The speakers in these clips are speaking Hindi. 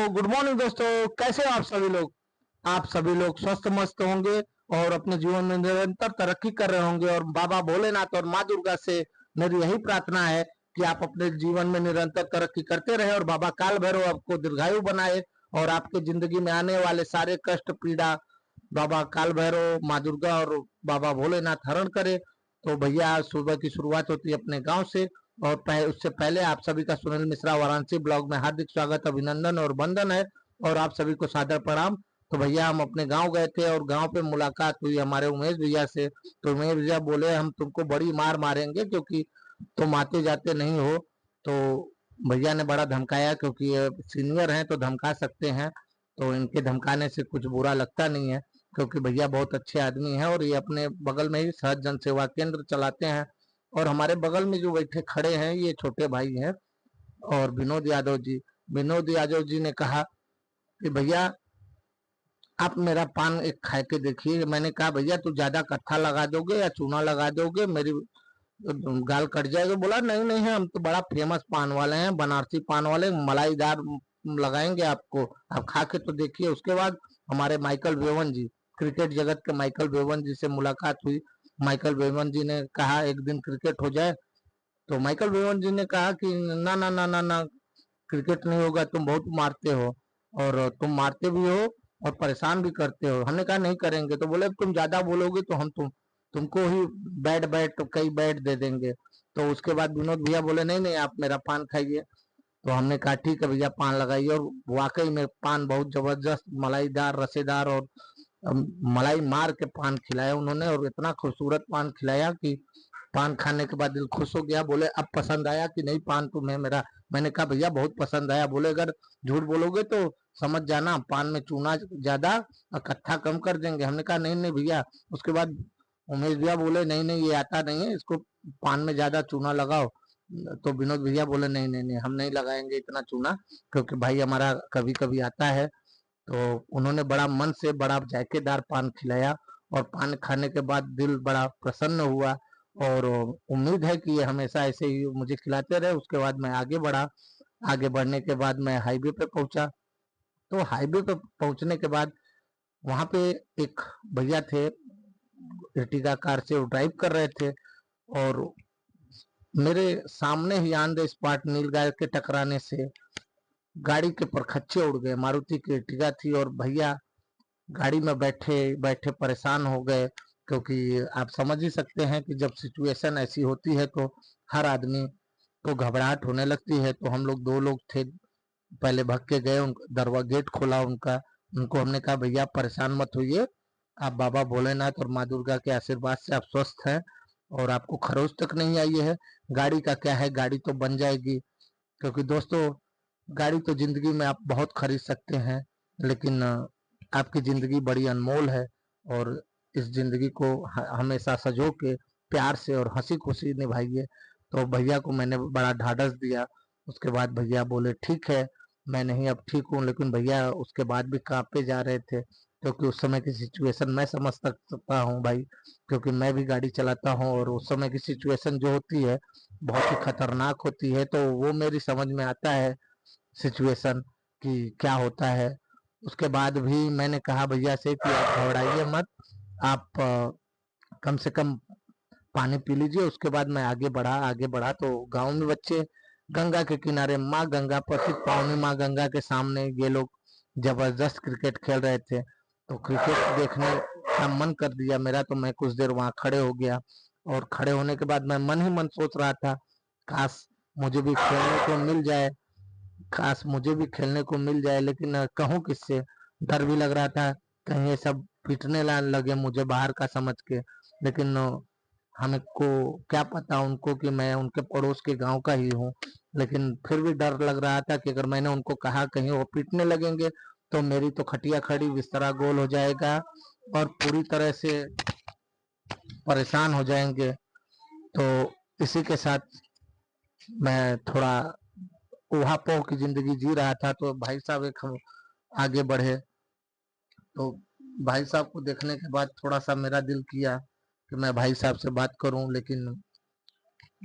गुड मॉर्निंग दोस्तों, कैसे हो आप सभी लोग। आप सभी लोग स्वस्थ मस्त होंगे और अपने जीवन में निरंतर तरक्की कर रहे होंगे। और बाबा भोलेनाथ और माँ दुर्गा से मेरी यही प्रार्थना है कि आप अपने जीवन में निरंतर तरक्की करते रहे और बाबा काल भैरव आपको दीर्घायु बनाए और आपके जिंदगी में आने वाले सारे कष्ट पीड़ा बाबा काल भैरव, माँ दुर्गा और बाबा भोलेनाथ हरण करे। तो भैया आज सुबह की शुरुआत होती है अपने गांव से। और उससे पहले आप सभी का सुनील मिश्रा वाराणसी ब्लॉग में हार्दिक स्वागत, अभिनंदन और वंदन है। और आप सभी को सादर प्रणाम। तो भैया हम अपने गांव गए थे और गांव पे मुलाकात हुई हमारे उमेश भैया से। तो उमेश भैया बोले हम तुमको बड़ी मार मारेंगे क्योंकि तुम आते जाते नहीं हो। तो भैया ने बड़ा धमकाया क्योंकि ये सीनियर हैं तो धमका सकते हैं। तो इनके धमकाने से कुछ बुरा लगता नहीं है क्योंकि भैया बहुत अच्छे आदमी हैं और ये अपने बगल में ही सहज जन सेवा केंद्र चलाते हैं। और हमारे बगल में जो बैठे खड़े हैं ये छोटे भाई हैं और विनोद यादव जी। विनोद यादव जी ने कहा कि भैया आप मेरा पान एक खा के देखिए। मैंने कहा भैया तू ज्यादा कट्ठा लगा दोगे या चूना लगा दोगे, मेरी गाल कट जाएगी। बोला नहीं नहीं है, हम तो बड़ा फेमस पान वाले हैं, बनारसी पान वाले, मलाईदार लगाएंगे आपको, आप खा के तो देखिए। उसके बाद हमारे माइकल वेवन जी, क्रिकेट जगत के माइकल वेवन जी से मुलाकात हुई। माइकल वेवन जी ने कहा एक दिन क्रिकेट हो जाए। तो माइकल वेवन जी ने कहा कि ना ना ना ना ना, क्रिकेट नहीं होगा, तुम बहुत मारते हो और तुम मारते भी हो और परेशान भी करते हो। हमने कहा नहीं करेंगे। तो बोले तुम ज्यादा बोलोगे तो हम तुमको ही बैट बैट तो कई बैट दे देंगे। तो उसके बाद विनोद भैया बोले नहीं नहीं, आप मेरा पान खाइए। तो हमने कहा ठीक है भैया पान लगाइए। और वाकई में पान बहुत जबरदस्त मलाईदार रसेदार और मलाई मार के पान खिलाया उन्होंने। और इतना खूबसूरत पान खिलाया कि पान खाने के बाद दिल खुश हो गया। बोले अब पसंद आया कि नहीं पान तुम्हें मेरा। मैंने कहा भैया बहुत पसंद आया। बोले अगर झूठ बोलोगे तो समझ जाना पान में चूना ज्यादा और कट्ठा कम कर देंगे। हमने कहा नहीं नहीं भैया। उसके बाद उमेश भैया बोले नहीं नहीं ये आता नहीं है, इसको पान में ज्यादा चूना लगाओ। तो विनोद भैया बोले नहीं नहीं नहीं, हम नहीं लगाएंगे इतना चूना क्योंकि भाई हमारा कभी कभी आता है। तो उन्होंने बड़ा मन से बड़ा जायकेदार पान खिलाया और पान खाने के बाद दिल बड़ा प्रसन्न हुआ। और उम्मीद है कि ये हमेशा ऐसे ही मुझे खिलाते रहे। उसके बाद मैं आगे बढ़ा। आगे बढ़ने के बाद मैं हाईवे पे पहुंचा। तो हाईवे पे पहुंचने के बाद वहां पे एक भैया थे, एर्टिगा कार से वो ड्राइव कर रहे थे और मेरे सामने ही ऑन द स्पॉट नीलगाय के टकराने से गाड़ी के परखच्चे उड़ गए। मारुति की एर्टिगा थी और भैया गाड़ी में बैठे बैठे परेशान हो गए क्योंकि आप समझ ही सकते हैं कि जब सिचुएशन ऐसी होती है तो हर आदमी को घबराहट होने लगती है। तो हम लोग दो लोग थे, पहले भाग के गए, दरवाजा गेट खोला उनका। उनको हमने कहा भैया परेशान मत होइए, आप बाबा भोलेनाथ और माँ दुर्गा के आशीर्वाद से आप स्वस्थ हैं और आपको खरोच तक नहीं आई है। गाड़ी का क्या है, गाड़ी तो बन जाएगी। क्योंकि दोस्तों गाड़ी तो जिंदगी में आप बहुत खरीद सकते हैं लेकिन आपकी जिंदगी बड़ी अनमोल है और इस जिंदगी को हमेशा सजो के प्यार से और हंसी खुशी निभाइए। तो भैया को मैंने बड़ा ढाढ़स दिया। उसके बाद भैया बोले ठीक है मैं नहीं अब ठीक हूँ। लेकिन भैया उसके बाद भी कांपे जा रहे थे क्योंकि उस समय की सिचुएशन मैं समझ सकता हूँ भाई, क्योंकि मैं भी गाड़ी चलाता हूँ और उस समय की सिचुएशन जो होती है बहुत ही खतरनाक होती है। तो वो मेरी समझ में आता है सिचुएशन कि क्या होता है। उसके बाद भी मैंने कहा भैया से कि आप घबराइए मत, आप कम से कम पानी पी लीजिए। उसके बाद मैं आगे बढ़ा तो गांव में बच्चे गंगा के किनारे माँ गंगा पतित पावनी माँ गंगा के सामने ये लोग जबरदस्त क्रिकेट खेल रहे थे। तो क्रिकेट देखने का मन कर दिया मेरा। तो मैं कुछ देर वहां खड़े हो गया और खड़े होने के बाद मैं मन ही मन सोच रहा था काश मुझे भी खेलने को मिल जाए, काश मुझे भी खेलने को मिल जाए। लेकिन कहूँ किससे, डर भी लग रहा था कहीं ये सब पीटने लगे मुझे बाहर का समझ के। लेकिन हमको क्या पता उनको कि मैं उनके पड़ोस के गांव का ही हूँ। लेकिन फिर भी डर लग रहा था कि अगर मैंने उनको कहा कहीं वो पीटने लगेंगे तो मेरी तो खटिया खड़ी बिस्तरा गोल हो जाएगा और पूरी तरह से परेशान हो जाएंगे। तो इसी के साथ मैं थोड़ा ऊहापोह की जिंदगी जी रहा था। तो भाई साहब एक हम आगे बढ़े तो भाई साहब को देखने के बाद थोड़ा सा मेरा दिल किया कि मैं भाई साहब से बात करूं। लेकिन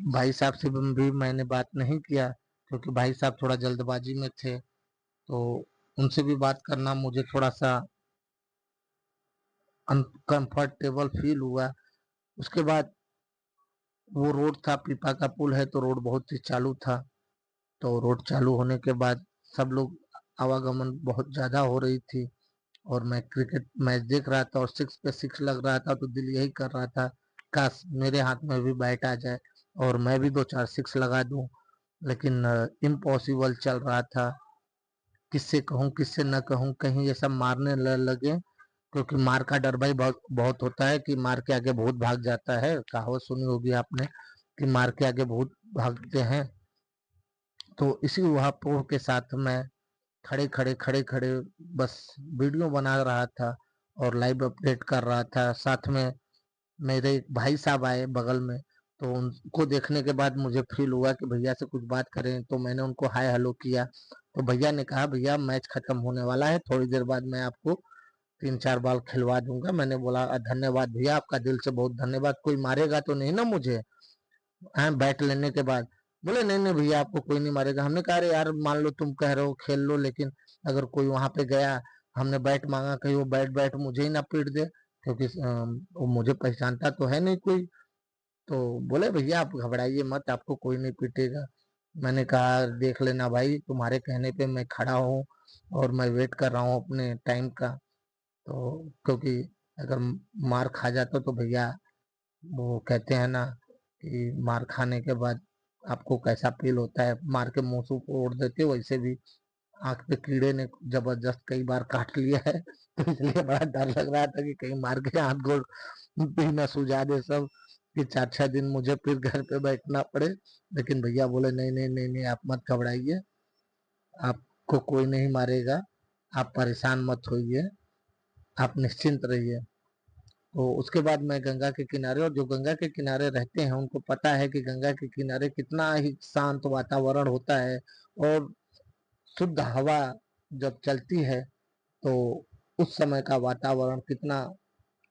भाई साहब से भी मैंने बात नहीं किया क्योंकि भाई साहब थोड़ा जल्दबाजी में थे। तो उनसे भी बात करना मुझे थोड़ा सा अनकंफर्टेबल फील हुआ। उसके बाद वो रोड था, पीपा का पुल है तो रोड बहुत ही चालू था। तो रोड चालू होने के बाद सब लोग, आवागमन बहुत ज्यादा हो रही थी और मैं क्रिकेट मैच देख रहा था और सिक्स पे सिक्स लग रहा था, तो दिल यही कर रहा था काश मेरे हाथ में भी बैट आ जाए और मैं भी दो चार सिक्स लगा दूं। लेकिन इम्पॉसिबल चल रहा था। किससे कहूँ किससे न कहूँ, कहीं ये सब मारने लगे, क्योंकि मार का डर भाई बहुत बहुत होता है कि मार के आगे भूत भाग जाता है। कहावत सुनी होगी आपने कि मार के आगे भूत भागते हैं। तो इसी वहां के साथ मैं खड़े खड़े बस वीडियो बना रहा था और लाइव अपडेट कर रहा था। साथ में मेरे एक भाई साहब आए बगल में, तो उनको देखने के बाद मुझे फील हुआ कि भैया से कुछ बात करें, तो मैंने उनको हाय हेलो किया। तो भैया ने कहा भैया मैच खत्म होने वाला है, थोड़ी देर बाद मैं आपको 3-4 बॉल खिलवा दूंगा। मैंने बोला धन्यवाद भैया, आपका दिल से बहुत धन्यवाद, कोई मारेगा तो नहीं ना मुझे हाँ बैट लेने के बाद। बोले नहीं नहीं भैया आपको कोई नहीं मारेगा। हमने कहा अरे यार मान लो तुम कह रहे हो खेल लो, लेकिन अगर कोई वहां पे गया, हमने बैट मांगा, कहीं वो बैट बैट मुझे ही ना पीट दे, क्योंकि वो मुझे पहचानता तो है नहीं कोई। तो बोले भैया आप घबराइए मत, आपको कोई नहीं पीटेगा। मैंने कहा देख लेना भाई, तुम्हारे कहने पे मैं खड़ा हूँ और मैं वेट कर रहा हूँ अपने टाइम का। तो क्योंकि अगर मार खा जाता तो भैया, वो कहते हैं ना कि मार खाने के बाद आपको कैसा फील होता है, मार के मुंह को ओढ़ देते हो, वैसे भी आंख पे कीड़े ने जबरदस्त कई बार काट लिया है। तो इसलिए बड़ा डर लग रहा था कि कहीं मार के हाथ गोड़ भी ना सुझा दे सब, कि 4-6 दिन मुझे फिर घर पे बैठना पड़े। लेकिन भैया बोले नहीं नहीं नहीं नहीं, आप मत घबराइए, आपको कोई नहीं मारेगा, आप परेशान मत होइए, आप निश्चिंत रहिए। तो उसके बाद मैं गंगा के किनारे, और जो गंगा के किनारे रहते हैं उनको पता है कि गंगा के किनारे कितना ही शांत वातावरण होता है और शुद्ध हवा जब चलती है तो उस समय का वातावरण कितना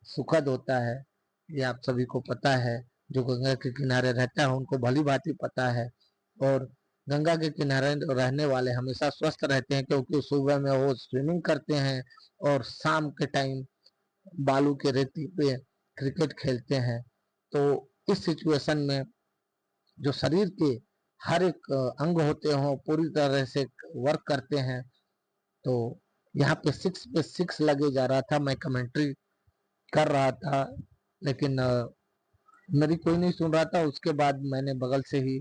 सुखद होता है, ये आप सभी को पता है। जो गंगा के किनारे रहता है उनको भली भांति पता है। और गंगा के किनारे रहने वाले हमेशा स्वस्थ रहते हैं, क्योंकि सुबह में वो स्विमिंग करते हैं और शाम के टाइम बालू के रेती पे क्रिकेट खेलते हैं। तो इस सिचुएशन में जो शरीर के हर एक अंग होते हों पूरी तरह से वर्क करते हैं। तो यहाँ पे सिक्स लगे जा रहा था, मैं कमेंट्री कर रहा था, लेकिन मेरी कोई नहीं सुन रहा था। उसके बाद मैंने बगल से ही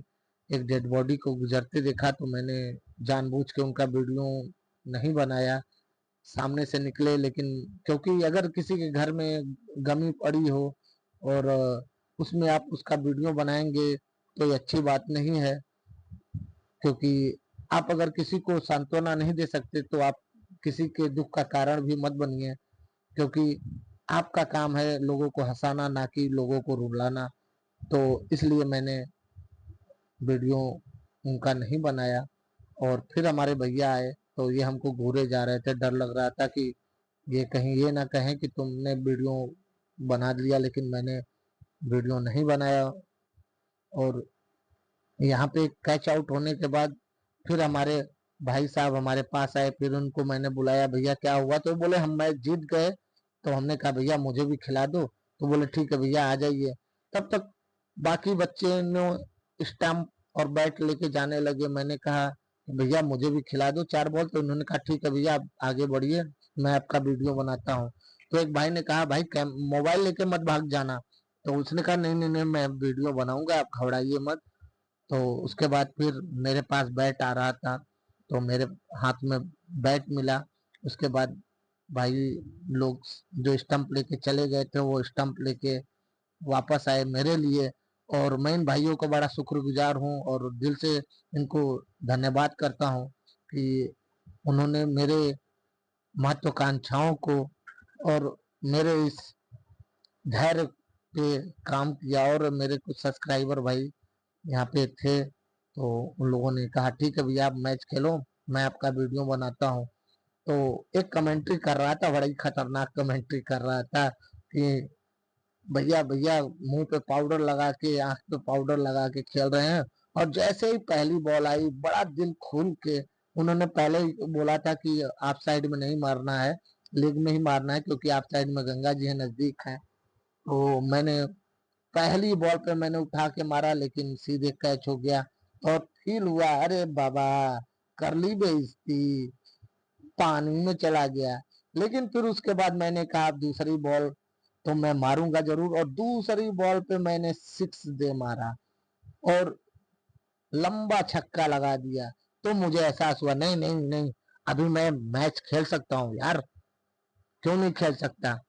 एक डेड बॉडी को गुजरते देखा, तो मैंने जानबूझ के उनका वीडियो नहीं बनाया, सामने से निकले। लेकिन क्योंकि अगर किसी के घर में गमी पड़ी हो और उसमें आप उसका वीडियो बनाएंगे तो ये अच्छी बात नहीं है। क्योंकि आप अगर किसी को सांत्वना नहीं दे सकते तो आप किसी के दुख का कारण भी मत बनिए, क्योंकि आपका काम है लोगों को हंसाना, ना कि लोगों को रुलाना। तो इसलिए मैंने वीडियो उनका नहीं बनाया। और फिर हमारे भैया आए तो ये हमको घूरे जा रहे थे, डर लग रहा था कि ये कहीं ये ना कहें कि तुमने वीडियो बना लिया, लेकिन मैंने वीडियो नहीं बनाया। और यहाँ पे कैच आउट होने के बाद फिर हमारे भाई साहब हमारे पास आए, फिर उनको मैंने बुलाया भैया क्या हुआ, तो बोले हम मैच जीत गए। तो हमने कहा भैया मुझे भी खिला दो, तो बोले ठीक है भैया आ जाइए। तब तक बाकी बच्चे ने स्टंप और बैट लेके जाने लगे। मैंने कहा भैया मुझे भी खिला दो 4 बॉल, तो उन्होंने कहा ठीक है भैया आप आगे बढ़िए, मैं आपका वीडियो बनाता हूँ। तो एक भाई ने कहा भाई मोबाइल लेके मत भाग जाना। तो उसने कहा नहीं नहीं नहीं मैं वीडियो बनाऊंगा, आप घबराइए मत। तो उसके बाद फिर मेरे पास बैट आ रहा था, तो मेरे हाथ में बैट मिला। उसके बाद भाई लोग जो स्टंप लेके चले गए थे वो स्टंप लेके वापस आए मेरे लिए। और मैं इन भाइयों को बड़ा शुक्रगुजार हूँ और दिल से इनको धन्यवाद करता हूँ कि उन्होंने मेरे महत्वाकांक्षाओं को और मेरे इस धैर्य पे काम किया। और मेरे कुछ सब्सक्राइबर भाई यहाँ पे थे, तो उन लोगों ने कहा ठीक है भैया आप मैच खेलो, मैं आपका वीडियो बनाता हूँ। तो एक कमेंट्री कर रहा था, बड़ा ही खतरनाक कमेंट्री कर रहा था कि भैया भैया मुंह पे पाउडर लगा के, आंख पे पाउडर लगा के खेल रहे हैं। और जैसे ही पहली बॉल आई बड़ा दिल खोल के उन्होंने पहले ही बोला था कि आप साइड में नहीं मारना है, लेग में ही मारना है, क्योंकि आप साइड में गंगा जी है, नजदीक है। तो मैंने पहली बॉल पे मैंने उठा के मारा, लेकिन सीधे कैच हो गया और फील हुआ अरे बाबा, कर ली बेइज्जती, पानी में चला गया। लेकिन फिर उसके बाद मैंने कहा अब दूसरी बॉल तो मैं मारूंगा जरूर, और दूसरी बॉल पे मैंने सिक्स दे मारा और लंबा छक्का लगा दिया। तो मुझे एहसास हुआ नहीं नहीं नहीं, अभी मैं मैच खेल सकता हूँ यार, क्यों नहीं खेल सकता,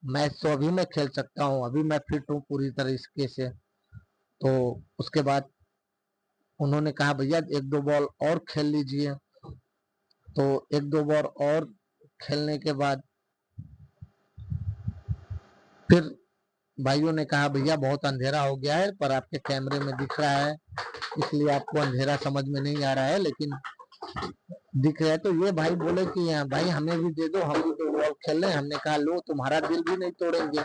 मैच तो अभी मैं खेल सकता हूँ, अभी मैं फिट हूँ पूरी तरीके से। तो उसके बाद उन्होंने कहा भैया एक दो बॉल और खेल लीजिए। तो एक दो बॉल और खेलने के बाद फिर भाइयों ने कहा भैया बहुत अंधेरा हो गया है, पर आपके कैमरे में दिख रहा है इसलिए आपको अंधेरा समझ में नहीं आ रहा है, लेकिन दिख रहा है। तो ये भाई बोले कि भाई हमें भी दे दो, हम भी तो बॉल खेल रहे हैं। हमने कहा लो, तुम्हारा दिल भी नहीं तोड़ेंगे,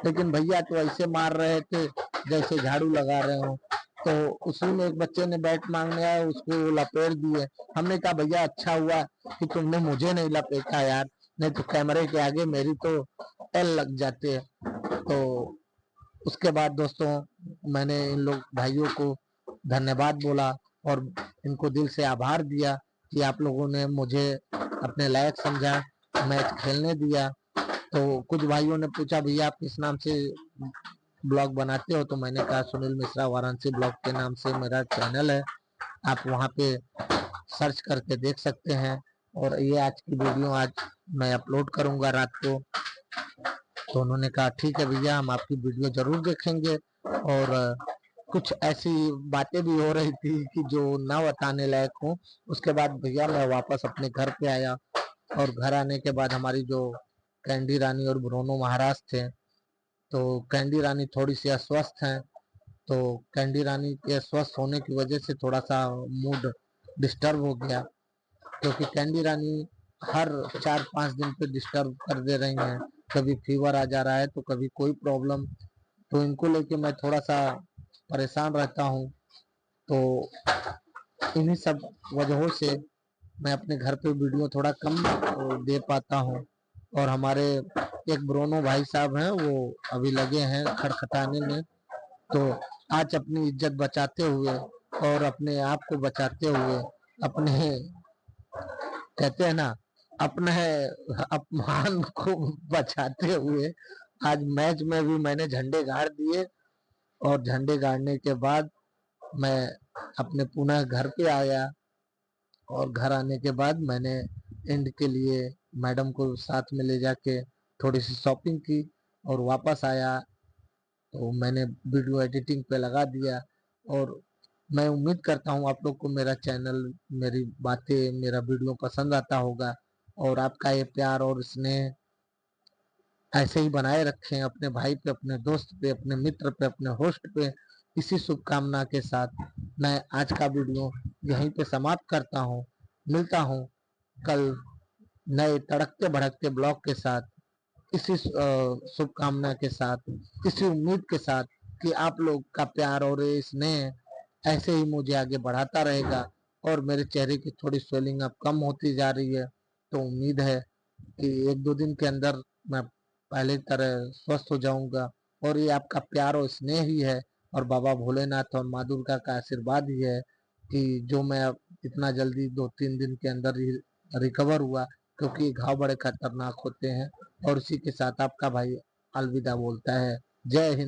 लेकिन भैया तो ऐसे मार रहे थे जैसे झाड़ू लगा रहे हो। तो उसी में एक बच्चे ने बैट मांगने आया, उसको लपेट दिए। हमने कहा भैया अच्छा हुआ कि तुमने मुझे नहीं लपेटा यार, नहीं तो कैमरे के आगे मेरी तो एल लग जाते। तो उसके बाद दोस्तों मैंने इन लोग भाइयों को धन्यवाद बोला और इनको दिल से आभार दिया कि आप लोगों ने मुझे अपने लायक समझा, मैच खेलने दिया। तो कुछ भाइयों ने पूछा भैया आप किस नाम से ब्लॉग बनाते हो, तो मैंने कहा सुनील मिश्रा वाराणसी ब्लॉग के नाम से मेरा चैनल है, आप वहाँ पे सर्च करके देख सकते हैं। और ये आज की वीडियो आज मैं अपलोड करूंगा रात को। तो उन्होंने कहा ठीक है भैया, हम आपकी वीडियो जरूर देखेंगे। और कुछ ऐसी बातें भी हो रही थी कि जो ना बताने लायक हो। उसके बाद भैया मैं वापस अपने घर पे आया, और घर आने के बाद हमारी जो कैंडी रानी और ब्रोनो महाराज थे, तो कैंडी रानी थोड़ी सी अस्वस्थ हैं। तो कैंडी रानी के अस्वस्थ होने की वजह से थोड़ा सा मूड डिस्टर्ब हो गया, क्योंकि कैंडी रानी हर 4-5 दिन पे डिस्टर्ब कर दे रही हैं। कभी फीवर आ जा रहा है तो कभी कोई प्रॉब्लम। तो इनको लेके मैं थोड़ा सा परेशान रहता हूँ। तो इन्हीं सब वजहों से मैं अपने घर पे वीडियो थोड़ा कम दे पाता हूँ। और हमारे एक ब्रोनो भाई साहब हैं, वो अभी लगे हैं खटखटाने में। तो आज अपनी इज्जत बचाते हुए और अपने आप को बचाते हुए, अपने कहते हैं ना, अपने अपमान को बचाते हुए आज मैच में भी मैंने झंडे गाड़ दिए। और झंडे गाड़ने के बाद मैं अपने पुनः घर पे आया, और घर आने के बाद मैंने एंड के लिए मैडम को साथ में ले जाके थोड़ी सी शॉपिंग की और वापस आया। तो मैंने वीडियो एडिटिंग पे लगा दिया। और मैं उम्मीद करता हूँ आप लोग को मेरा चैनल, मेरी बातें, मेरा वीडियो पसंद आता होगा। और आपका ये प्यार और स्नेह ऐसे ही बनाए रखें अपने भाई पे, अपने दोस्त पे, अपने मित्र पे, अपने होस्ट पे। इसी शुभकामना के साथ मैं आज का वीडियो यहीं पे समाप्त करता हूँ। मिलता हूँ कल नए तड़कते भड़कते ब्लॉग के साथ, इसी शुभकामना के साथ, इसी उम्मीद के साथ कि आप लोग का प्यार और ये स्नेह ऐसे ही मुझे आगे बढ़ाता रहेगा। और मेरे चेहरे की थोड़ी स्वेलिंग अब कम होती जा रही है, तो उम्मीद है कि 1-2 दिन के अंदर मैं पहले की तरह स्वस्थ हो जाऊंगा। और ये आपका प्यार और स्नेह ही है, और बाबा भोलेनाथ और माँ दुर्गा का आशीर्वाद ही है कि जो मैं अब इतना जल्दी 2-3 दिन के अंदर ही रिकवर हुआ, क्योंकि घाव बड़े खतरनाक होते हैं। और इसी के साथ आपका भाई अलविदा बोलता है। जय हिंद।